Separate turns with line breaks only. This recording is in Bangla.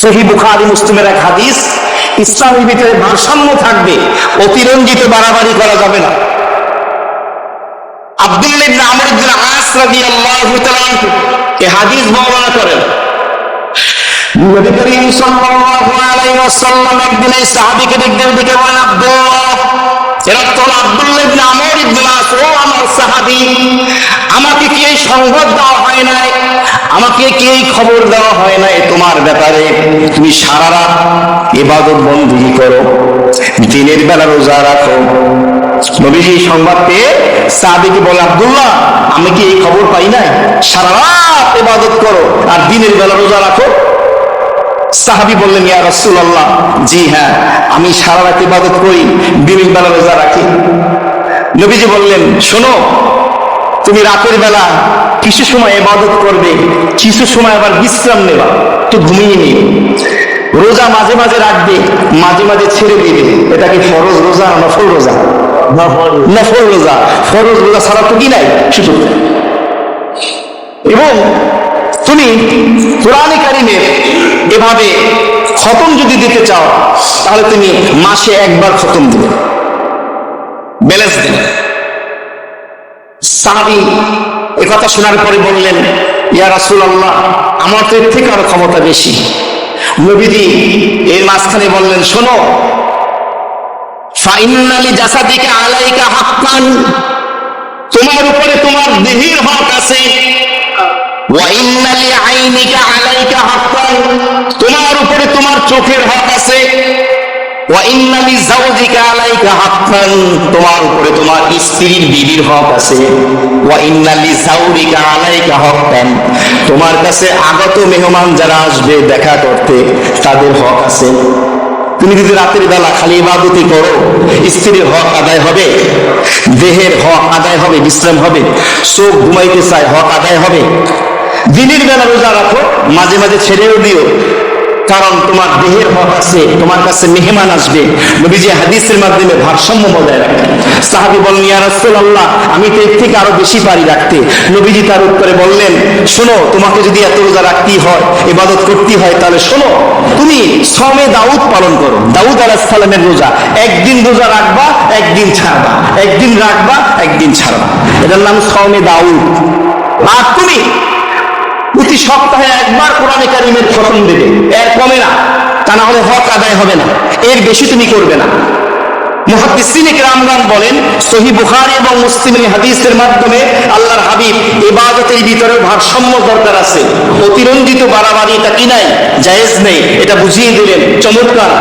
সহিহ বুখারী মুসলিমের এক হাদিস, ইসলামের ভিতরে ভারসাম্য থাকবে, অতিরঞ্জিত বাড়াবাড়ি করা যাবে না। আব্দুল্লাহ ইবনে আমর ইবনে আস রাদিয়াল্লাহু তাআলা এই হাদিস বর্ণনা করেন, নবী করিম সাল্লাল্লাহু আলাইহি ওয়াসাল্লাম একদিন এই সাহাবীকে ডেকে বলেন, আব্দুল্লাহ, এরা তো আব্দুল্লাহ ইবনে আমর ইবনে আস, ও আমার সাহাবী, আমাকে কি এই সংবাদ দেওয়া হয় নাই, আমাকে কি এই খবর দেওয়া হয় নাই তোমার ব্যাপারে তুমি সারা রাত ইবাদত বন্দেগী করো, দিনের বেলা রোজা রাখো? নবীজি এই সংবাদ পেয়ে সাহাবীকে বলে, আব্দুল্লাহ, আমি কি এই খবর পাই নাই সারা রাত ইবাদত করো আর দিনের বেলা রোজা রাখো? সাহাবী বললেন, ইয়া রাসূলুল্লাহ, জি হ্যাঁ, আমি সারা রাত ইবাদত করি, দিনের বেলা রোজা রাখি। নবীজি বললেন, শোনো, তুমি রাতের বেলা কিছু সময় ইবাদত করবে, কিছু সময় আবার বিশ্রাম নেবা, একটু ঘুমিয়ে নিও। রোজা মাঝে মাঝে রাখবে, মাঝে মাঝে ছেড়ে দিবে। এটা কি ফরজ রোজা না নফল রোজা? নফল রোজা। ফরজ রোজা ছাড়া তো কি নাই শুধু। এবং তুমি কোরআনে কারিমের এভাবে খতম যদি দিতে চাও, তাহলে তুমি মাসে একবার খতম দিবে, ব্যালেন্স দিবে। সাহাবী এ কথা শোনার পরে বললেন, ইয়া রাসূলুল্লাহ, আমার তো এর থেকে আরো ক্ষমতা বেশি। নবীজি এর মাঝখানে বললেন, শোনো, ফাইন্না লিজাসাদিকা আলাইকা হাক্কান, তোমার উপরে তোমার দেহের হক আছে। ওয়া ইন্না লিআইনিকা আলাইকা হাক্কান, তোমার উপরে তোমার চোখের হক আছে। ওয়া ইন্না লিজাওজিকা আলাইকা হাক্কান, তোমার উপরে তোমার স্ত্রীর বিবির হক আছে। ওয়া ইন্না লিজাওরিকা আলাইকা হাক্কান, তোমার কাছে আগত মেহমান যারা আসবে দেখা করতে, তাদের হক আছে। তুমি যদি রাতের বেলা খালি ইবাদতই করো, স্ত্রীর হক আদায় হবে, দেহের হক আদায় হবে, বিশ্রাম হবে, চোখ ঘুমাইতে চায়, হক আদায় হবে। দিনের বেলা রোজা রাখো, মাঝে মাঝে ছেড়েও দিও, কারণ তোমার দেহের হক আছে, তোমার কাছে মেহমান আসবে। নবীজি হাদিসের মাধ্যমে ভারসাম্য বজায় রাখেন। সাহাবী বললেন, ইয়া রাসূলুল্লাহ, আমি তো এর থেকে আরো বেশি পারি রাখতে। নবীজি তার উত্তরে বললেন, শোনো, তোমাকে যদি এত রোজা রাখতেই হয়, ইবাদত করতেই হয়, তাহলে শোনো, তুমি সওমে দাউদ পালন করো। দাউদ আলাইহিস সালামের রোজা, একদিন রোজা রাখবা, একদিন ছাড়বা, একদিন রাখবা, একদিন ছাড়বা, এটার নাম সওমে দাউদ। আর তুমি প্রতি সপ্তাহে একবার কোরআনে কারিমের খতম দেবে, এর কমে না, তা না হলে হক আদায় হবে না, এর বেশি তুমি করবে না। মুহাদ্দিসিনে কেরামগণ বলেন, সহিহ বুখারী এবং মুসলিমের হাদিসের মাধ্যমে আল্লাহর হাবিব ইবাদতের ভিতরে ভারসাম্য দরকার আছে, অতিরঞ্জিত বাড়াবাড়ি এটা কি নাই, জায়েজ নেই, এটা বুঝিয়ে দিলেন। চমৎকার।